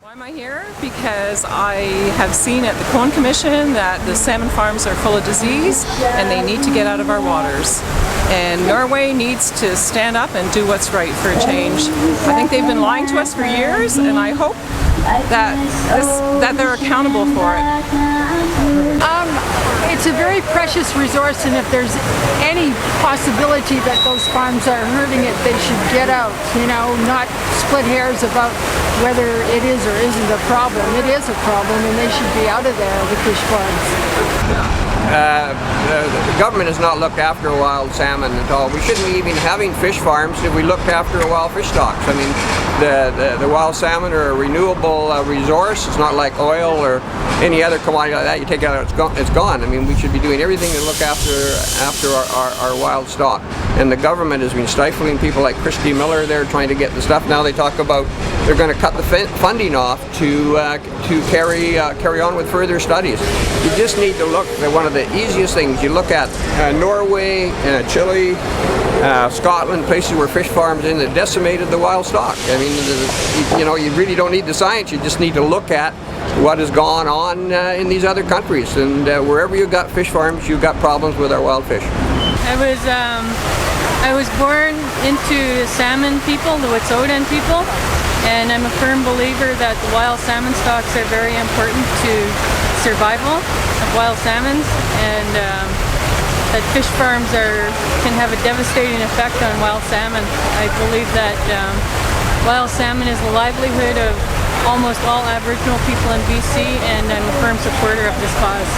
Why am I here? Because I have seen at the Cohen Commission that the salmon farms are full of disease and they need to get out of our waters. And Norway needs to stand up and do what's right for a change. I think they've been lying to us for years, and I hope that they're accountable for it. It's a very precious resource, and if there's any possibility that those farms are hurting it, they should get out, not split hairs about whether it is or isn't a problem. It is a problem, and they should be out of there, the fish farms. The government has not looked after wild salmon at all. We shouldn't be even having fish farms if we looked after wild fish stocks. I mean, the wild salmon are a renewable resource. It's not like oil or any other commodity like that. You take it out, it's gone. I mean, we should be doing everything to look after our wild stock. And the government has been stifling people like Christy Miller. They're trying to get the stuff. Now they talk about they're going to cut the funding off to carry on with further studies. You just need to look at one of the easiest things. You look at Norway, Chile, Scotland, places where fish farms in that decimated the wild stock. I mean, you really don't need the science. You just need to look at what has gone on in these other countries. And wherever you've got fish farms, you've got problems with our wild fish. I was born into salmon people, the Wet'suwet'en people, and I'm a firm believer that the wild salmon stocks are very important to survival of wild salmons, and that fish farms can have a devastating effect on wild salmon. I believe that wild salmon is the livelihood of almost all Aboriginal people in BC, and I'm a firm supporter of this cause.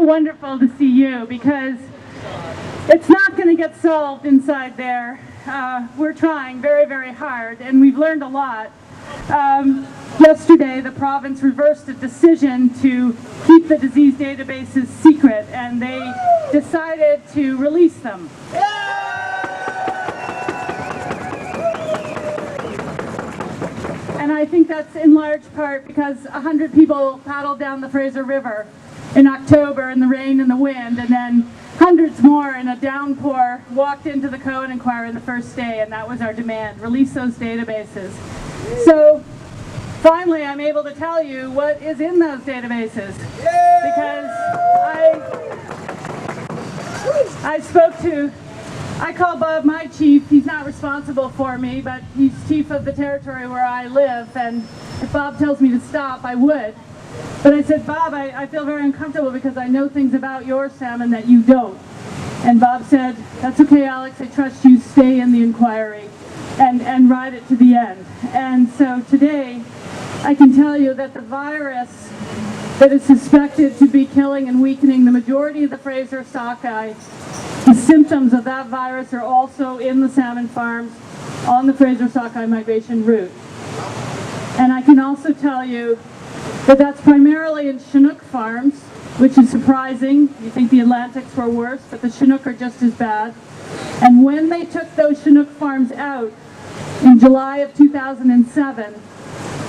wonderful to see you, because it's not going to get solved inside there. We're trying very, very hard, and we've learned a lot. Yesterday, the province reversed a decision to keep the disease databases secret, and they decided to release them. And I think that's in large part because 100 people paddled down the Fraser River in October in the rain and the wind, and then hundreds more in a downpour walked into the Cohen Inquiry the first day, and that was our demand: release those databases. So finally I'm able to tell you what is in those databases, because I call Bob my chief. He's not responsible for me, but he's chief of the territory where I live, and if Bob tells me to stop, I would. But I said, Bob, I feel very uncomfortable because I know things about your salmon that you don't. And Bob said, that's okay, Alex, I trust you, stay in the inquiry and ride it to the end. And so today, I can tell you that the virus that is suspected to be killing and weakening the majority of the Fraser sockeye, the symptoms of that virus are also in the salmon farms on the Fraser sockeye migration route. And I can also tell you that that's primarily in Chinook farms, which is surprising. You think the Atlantics were worse, but the Chinook are just as bad. And when they took those Chinook farms out in July of 2007,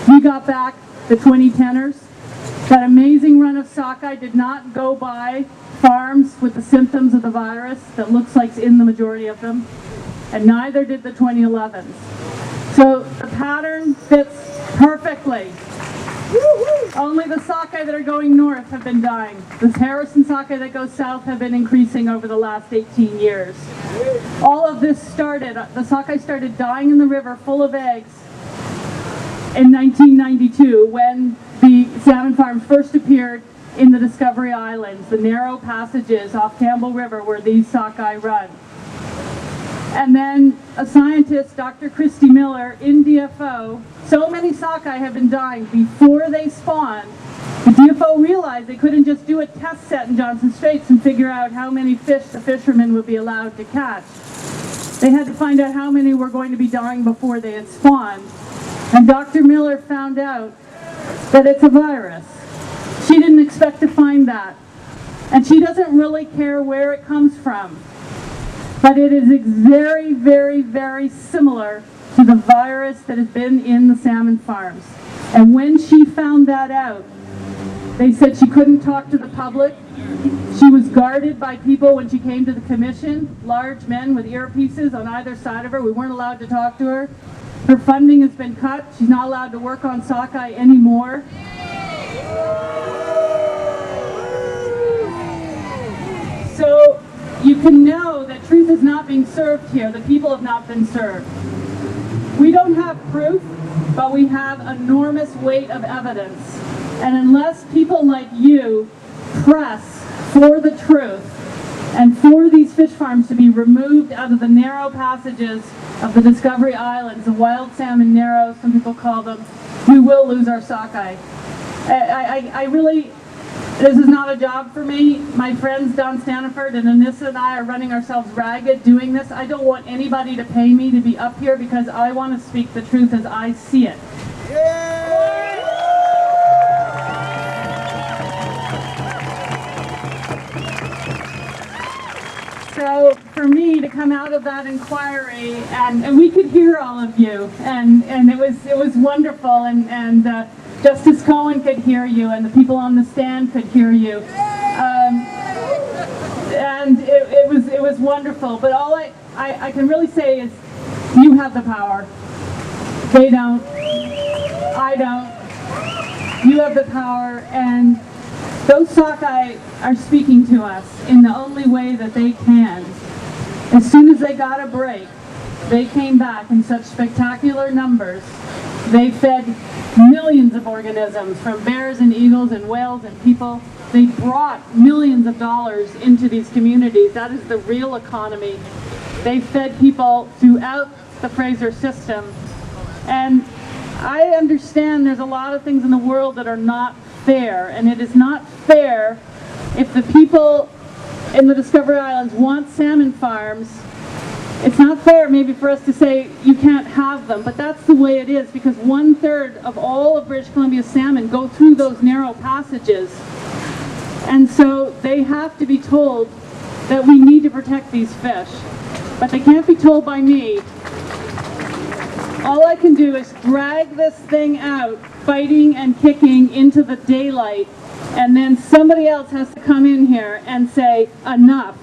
we got back the 2010ers. That amazing run of sockeye did not go by farms with the symptoms of the virus that looks like it's in the majority of them, and neither did the 2011s. So the pattern fits perfectly. Only the sockeye that are going north have been dying. The Harrison sockeye that goes south have been increasing over the last 18 years. All of this started, the sockeye started dying in the river full of eggs in 1992 when the salmon farms first appeared in the Discovery Islands, the narrow passages off Campbell River where these sockeye run. And then a scientist, Dr. Christy Miller, in DFO, so many sockeye have been dying before they spawned. The DFO realized they couldn't just do a test set in Johnson Straits and figure out how many fish the fishermen would be allowed to catch. They had to find out how many were going to be dying before they had spawned. And Dr. Miller found out that it's a virus. She didn't expect to find that. And she doesn't really care where it comes from. But it is very, very, very similar to the virus that has been in the salmon farms. And when she found that out, they said she couldn't talk to the public. She was guarded by people when she came to the commission, large men with earpieces on either side of her. We weren't allowed to talk to her. Her funding has been cut. She's not allowed to work on sockeye anymore. So you can know that truth is not being served here. The people have not been served. We don't have proof, but we have enormous weight of evidence. And unless people like you press for the truth and for these fish farms to be removed out of the narrow passages of the Discovery Islands, the wild salmon narrows, some people call them, we will lose our sockeye. I really, this is not a job for me. My friends Don Staniford and Anissa and I are running ourselves ragged doing this. I don't want anybody to pay me to be up here because I want to speak the truth as I see it. So for me to come out of that inquiry, and we could hear all of you, and it was wonderful, and Justice Cohen could hear you, and the people on the stand could hear you, and it was wonderful. But all I can really say is, you have the power. They don't. I don't. You have the power, and those sockeye are speaking to us in the only way that they can. As soon as they got a break, they came back in such spectacular numbers. They fed millions of organisms, from bears and eagles and whales and people. They brought millions of dollars into these communities. That is the real economy. They fed people throughout the Fraser system. And I understand there's a lot of things in the world that are not fair, and it is not fair if the people in the Discovery Islands want salmon farms, it's not fair maybe for us to say you can't have them, but that's the way it is, because 1/3 of all of British Columbia salmon go through those narrow passages. And so they have to be told that we need to protect these fish. But they can't be told by me. All I can do is drag this thing out, fighting and kicking into the daylight, and then somebody else has to come in here and say, enough.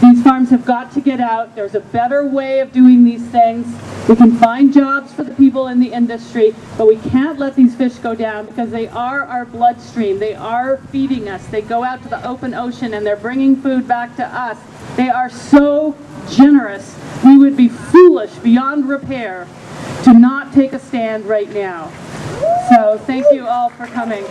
These farms have got to get out. There's a better way of doing these things. We can find jobs for the people in the industry, but we can't let these fish go down because they are our bloodstream. They are feeding us. They go out to the open ocean and they're bringing food back to us. They are so generous. We would be foolish beyond repair to not take a stand right now. So thank you all for coming.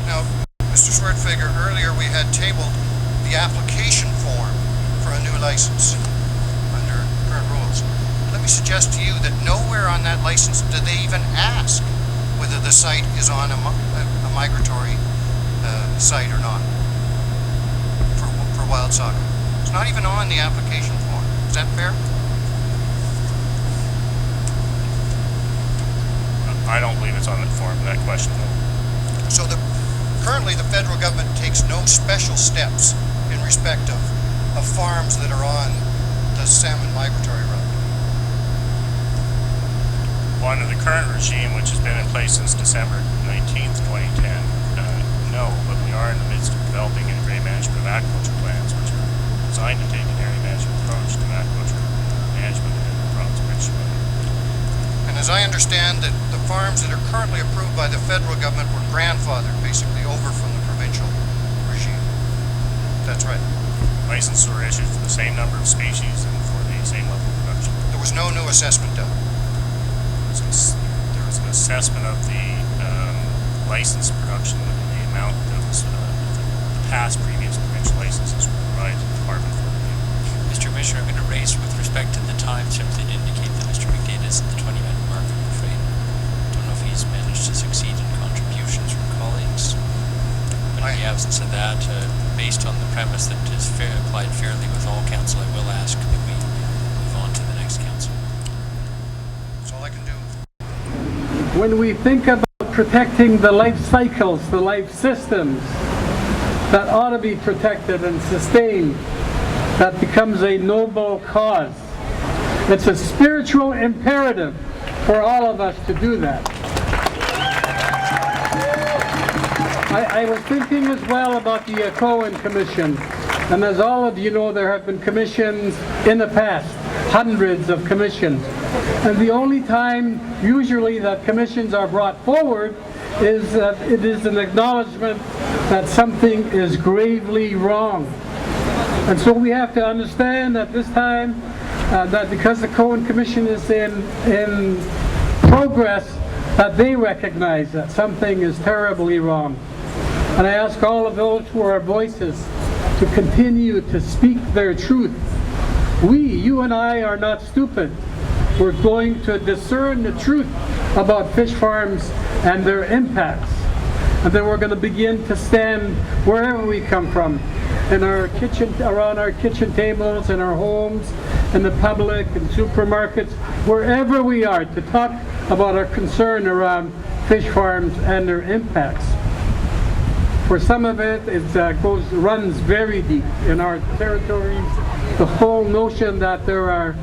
Now, Mr. Schwertfeger, earlier we had tabled the application form for a new license under current rules. Let me suggest to you that nowhere on that license do they even ask whether the site is on a migratory site or not for wild sockeye. It's not even on the application form. Is that fair? I don't believe it's on that form, that question though. So currently the federal government takes no special steps in respect of farms that are on the salmon migratory route. Well, under the current regime, which has been in place since December 19th, 2010, no, but we are in the midst of developing integrated management of aquaculture plans, which are designed to take an area management approach to aquaculture management in the province of British Columbia. And as I understand that the farms that are currently approved by the federal government were grandfathered basically over from the provincial regime. That's right. Licenses were issued for the same number of species and for the same level of production. There was no new assessment done. There was an assessment of the license production and the amount that was the past previous provincial licenses were provided to the department for review. Mr. Commissioner, I'm going to raise with respect to the time simply to indicate that Mr. McDade is at the 20-minute mark, I'm afraid. Don't know if he's managed to succeed in contributions from colleagues. But in the absence of that, based on the premise that is applied fairly with all council, I will ask that we move on to the next council. That's all I can do. When we think about protecting the life cycles, the life systems that ought to be protected and sustained, that becomes a noble cause. It's a spiritual imperative for all of us to do that. I was thinking as well about the Cohen Commission, and as all of you know, there have been commissions in the past, hundreds of commissions. And the only time usually that commissions are brought forward is that it is an acknowledgement that something is gravely wrong. And so we have to understand at this time that because the Cohen Commission is in progress, that they recognize that something is terribly wrong. And I ask all of those who are voices to continue to speak their truth. You and I are not stupid. We're going to discern the truth about fish farms and their impacts. And then we're going to begin to stand wherever we come from, in our kitchen, around our kitchen tables, in our homes, in the public, in supermarkets, wherever we are, to talk about our concern around fish farms and their impacts. For some of it, runs very deep in our territories. The whole notion that there are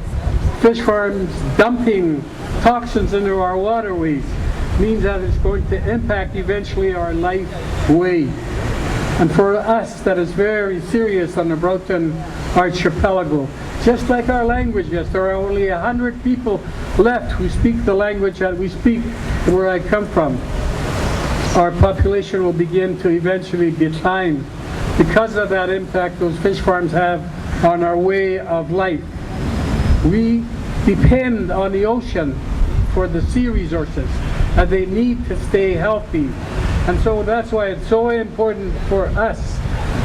fish farms dumping toxins into our waterways means that it's going to impact eventually our life way. And for us, that is very serious on the Broughton Archipelago. Just like our languages, there are only 100 people left who speak the language that we speak where I come from. Our population will begin to eventually decline because of that impact those fish farms have on our way of life. We depend on the ocean for the sea resources, and they need to stay healthy. And so that's why it's so important for us.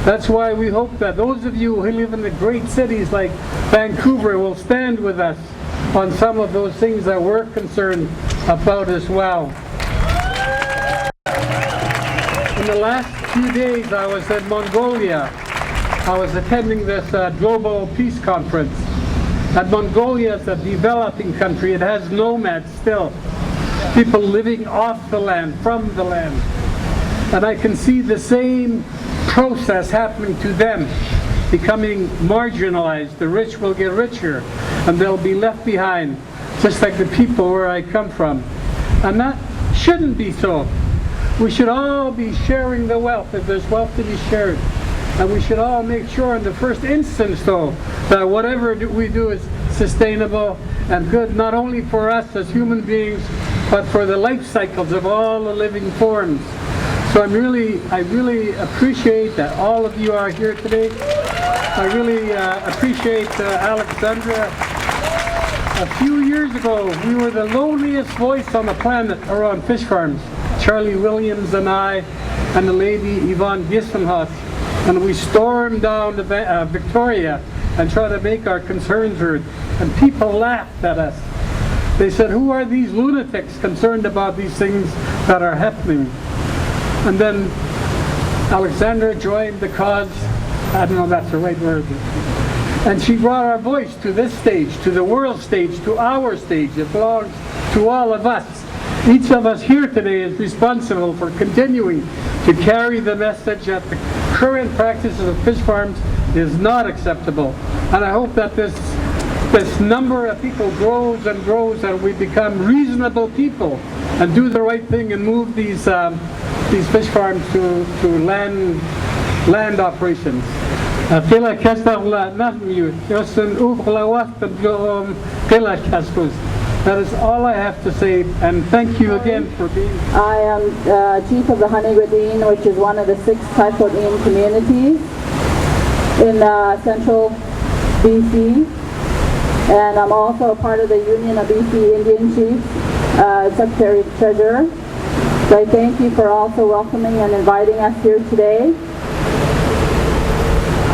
That's why we hope that those of you who live in the great cities like Vancouver will stand with us on some of those things that we're concerned about as well. In the last few days, I was in Mongolia. I was attending this global peace conference. And Mongolia is a developing country. It has nomads still. People living off the land, from the land. And I can see the same process happening to them, becoming marginalized. The rich will get richer, and they'll be left behind, just like the people where I come from. And that shouldn't be so. We should all be sharing the wealth, if there's wealth to be shared. And we should all make sure in the first instance, though, that whatever we do is sustainable and good, not only for us as human beings, but for the life cycles of all the living forms. So I really appreciate that all of you are here today. I really appreciate Alexandra. A few years ago, we were the loneliest voice on the planet around fish farms. Charlie Williams and I, and the lady Yvonne Gissenhaus. And we stormed down to Victoria and tried to make our concerns heard. And people laughed at us. They said, who are these lunatics concerned about these things that are happening? And then Alexandra joined the cause. I don't know if that's the right word. And she brought our voice to this stage, to the world stage, to our stage. It belongs to all of us. Each of us here today is responsible for continuing to carry the message that the current practices of fish farms is not acceptable. And I hope that this number of people grows and grows, and we become reasonable people and do the right thing and move these fish farms to land operations. That is all I have to say, and thank you again for being here. I am chief of the Honeygadeen, which is one of the 6 Typhoid communities in central BC. And I'm also a part of the Union of BC Indian Chiefs, Secretary Treasurer. So I thank you for also welcoming and inviting us here today.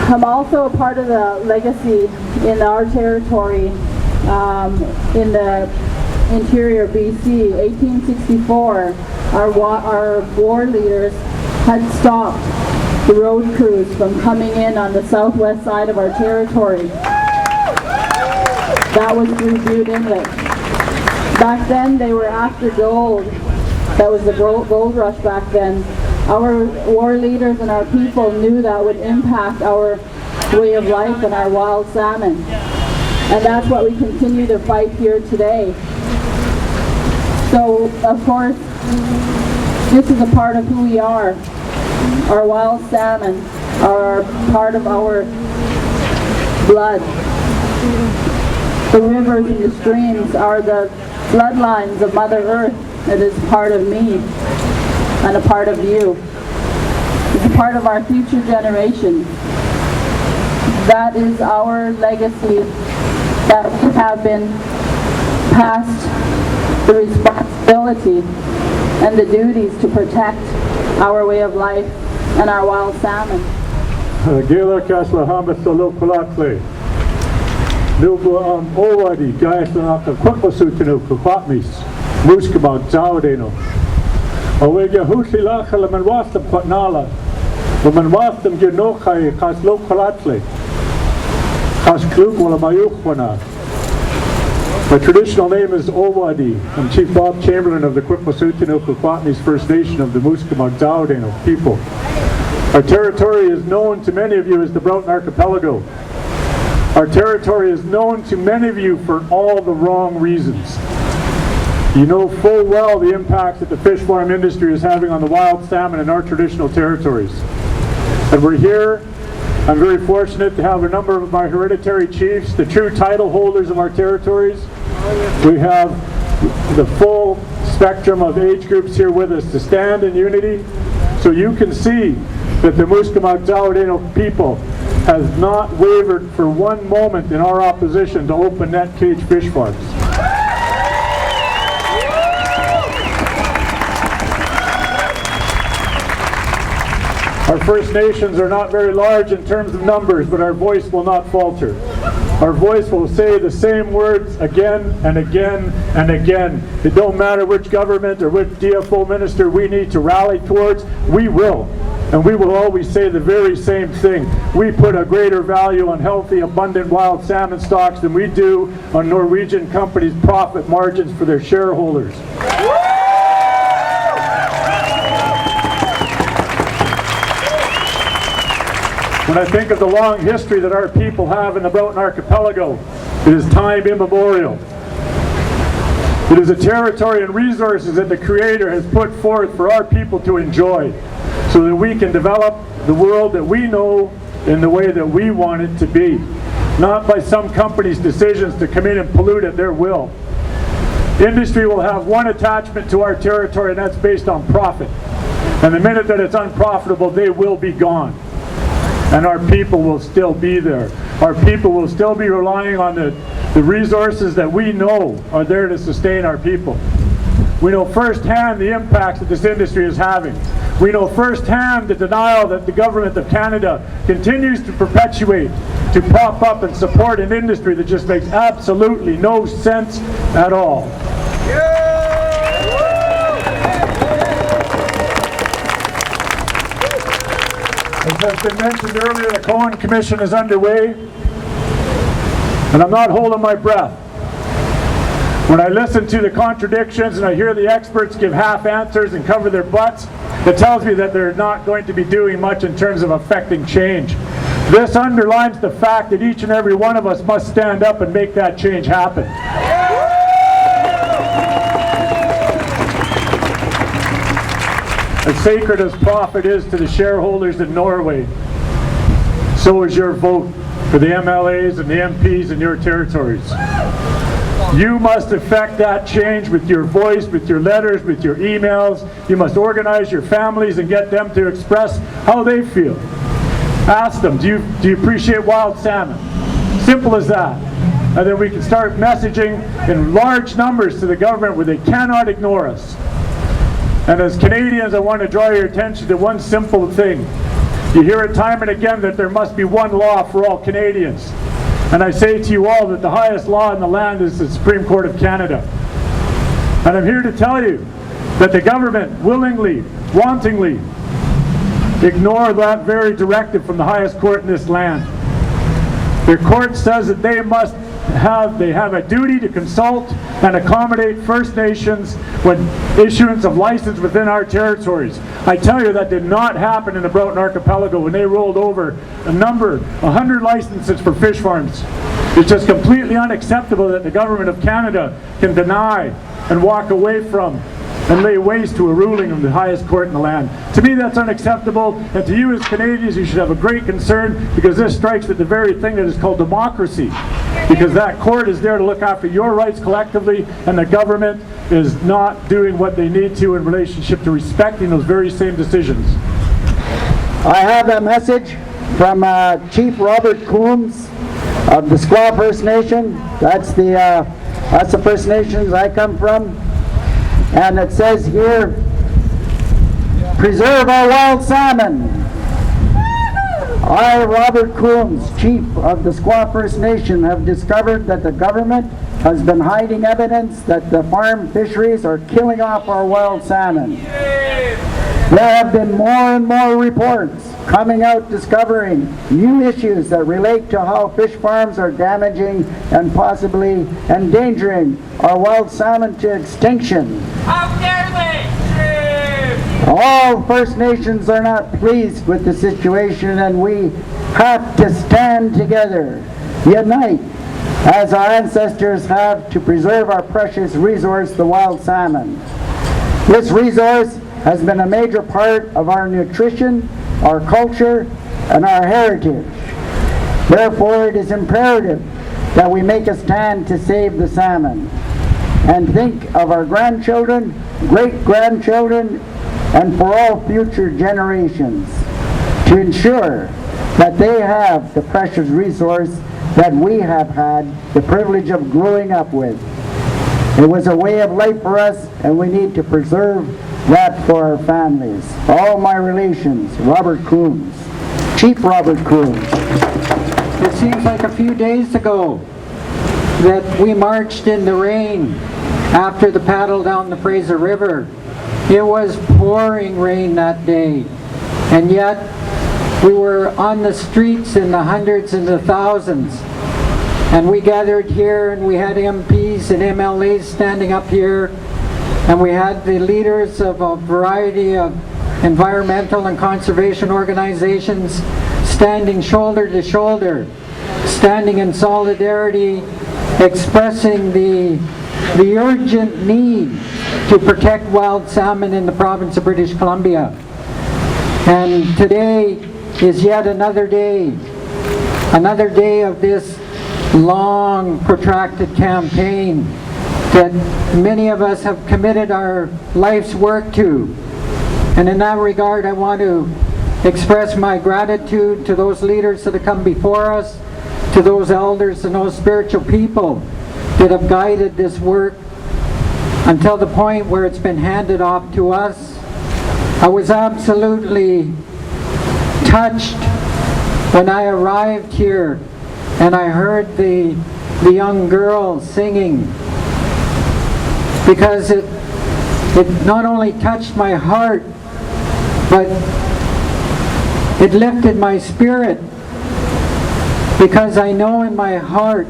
I'm also a part of the legacy in our territory in the interior BC. 1864, our war leaders had stopped the road crews from coming in on the southwest side of our territory. That was through Butte Inlet. Back then they were after gold. That was the gold rush back then. Our war leaders and our people knew that would impact our way of life and our wild salmon. And that's what we continue to fight here today. So, of course, this is a part of who we are. Our wild salmon are part of our blood. The rivers and the streams are the bloodlines of Mother Earth. It is part of me and a part of you. It's a part of our future generations. That is our legacy that we have been passed the responsibility and the duties to protect our way of life and our wild salmon. Already guys after Quackasutu Quackmis, Muskabot Zaudeno. Awega Husilachal and Wastam Quatnala, when Wastam Genokai, Kas Lokalatle, Kas Klukula Mayukwana. My traditional name is Owadi. I'm Chief Bob Chamberlain of the Quackasutu Quackmis First Nation of the Muskabot Zaudeno people. Our territory is known to many of you as the Broughton Archipelago. Our territory is known to many of you for all the wrong reasons. You know full well the impact that the fish farm industry is having on the wild salmon in our traditional territories. And we're here. I'm very fortunate to have a number of my hereditary chiefs, the true title holders of our territories. We have the full spectrum of age groups here with us to stand in unity, so you can see that the Muskamak Zawadeno people has not wavered for one moment in our opposition to open net cage fish farms. Our First Nations are not very large in terms of numbers, but our voice will not falter. Our voice will say the same words again and again and again. It don't matter which government or which DFO minister we need to rally towards, we will. And we will always say the very same thing. We put a greater value on healthy, abundant wild salmon stocks than we do on Norwegian companies' profit margins for their shareholders. When I think of the long history that our people have in the Broughton Archipelago, it is time immemorial. It is a territory and resources that the Creator has put forth for our people to enjoy, so that we can develop the world that we know in the way that we want it to be, not by some company's decisions to come in and pollute at their will. Industry will have one attachment to our territory, and that's based on profit. And the minute that it's unprofitable, they will be gone. And our people will still be there. Our people will still be relying on the resources that we know are there to sustain our people. We know firsthand the impacts that this industry is having. We know firsthand the denial that the government of Canada continues to perpetuate to prop up and support an industry that just makes absolutely no sense at all. As has been mentioned earlier, the Cohen Commission is underway, and I'm not holding my breath. When I listen to the contradictions and I hear the experts give half answers and cover their butts, it tells me that they're not going to be doing much in terms of affecting change. This underlines the fact that each and every one of us must stand up and make that change happen. As sacred as profit is to the shareholders in Norway, so is your vote for the MLAs and the MPs in your territories. You must effect that change with your voice, with your letters, with your emails. You must organize your families and get them to express how they feel. Ask them, do you appreciate wild salmon? Simple as that. And then we can start messaging in large numbers to the government where they cannot ignore us. And as Canadians, I want to draw your attention to one simple thing. You hear it time and again that there must be one law for all Canadians. And I say to you all that the highest law in the land is the Supreme Court of Canada. And I'm here to tell you that the government willingly, wantingly, ignore that very directive from the highest court in this land. The court says that they have a duty to consult and accommodate First Nations when issuance of license within our territories. I tell you, that did not happen in the Broughton Archipelago when they rolled over 100 licenses for fish farms. It's just completely unacceptable that the government of Canada can deny and walk away from and lay waste to a ruling of the highest court in the land. To me, that's unacceptable, and to you as Canadians, you should have a great concern, because this strikes at the very thing that is called democracy. Because that court is there to look after your rights collectively, and the government is not doing what they need to in relationship to respecting those very same decisions. I have a message from Chief Robert Coombs of the Squaw First Nation. That's the First Nations I come from. And it says here, preserve our wild salmon. I, Robert Coombs, Chief of the Squaw First Nation, have discovered that the government has been hiding evidence that the farm fisheries are killing off our wild salmon. There have been more and more reports coming out discovering new issues that relate to how fish farms are damaging and possibly endangering our wild salmon to extinction. How dare they? All First Nations are not pleased with the situation, and we have to stand together, unite, as our ancestors have, to preserve our precious resource, the wild salmon. This resource has been a major part of our nutrition, our culture, and our heritage. Therefore, it is imperative that we make a stand to save the salmon and think of our grandchildren, great-grandchildren, and for all future generations to ensure that they have the precious resource that we have had the privilege of growing up with. It was a way of life for us, and we need to preserve that for our families. All my relations, Robert Coombs, Chief Robert Coombs. It seems like a few days ago that we marched in the rain after the paddle down the Fraser River. It was pouring rain that day, and yet we were on the streets in the hundreds and the thousands. And we gathered here, and we had MPs and MLAs standing up here, and we had the leaders of a variety of environmental and conservation organizations standing shoulder to shoulder, standing in solidarity, expressing the urgent need to protect wild salmon in the province of British Columbia. And today is yet another day of this long, protracted campaign that many of us have committed our life's work to. And in that regard, I want to express my gratitude to those leaders that have come before us, to those elders and those spiritual people that have guided this work until the point where it's been handed off to us. I was absolutely touched when I arrived here and I heard the young girl singing, because it not only touched my heart, but it lifted my spirit, because I know in my heart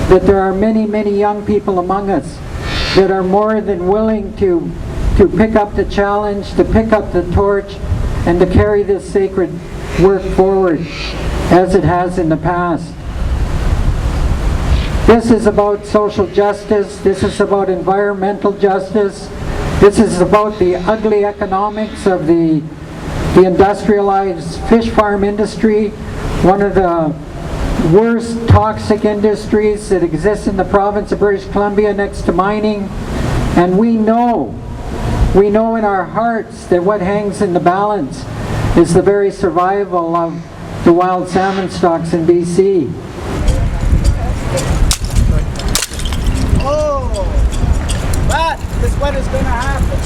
that there are many, many young people among us that are more than willing to pick up the challenge, to pick up the torch, and to carry this sacred work forward as it has in the past. This is about social justice. This is about environmental justice. This is about the ugly economics of the industrialized fish farm industry, one of the worst toxic industries that exists in the province of British Columbia next to mining. And we know in our hearts that what hangs in the balance is the very survival of the wild salmon stocks in BC. Oh, that is what is going to happen.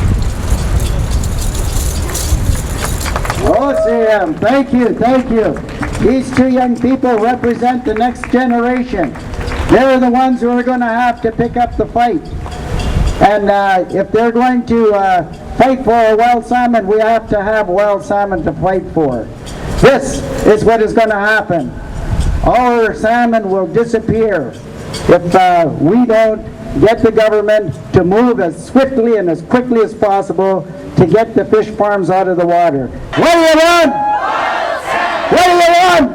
Oh, Sam, thank you. These two young people represent the next generation. They're the ones who are going to have to pick up the fight. And if they're going to fight for a wild salmon, we have to have wild salmon to fight for. This is what is going to happen. Our salmon will disappear if we don't get the government to move as swiftly and as quickly as possible to get the fish farms out of the water. What do you want? What do you want?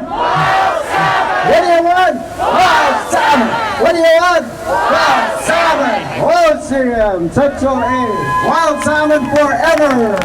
What do you want? Wild salmon! What do you want? Wild salmon! Wild salmon forever!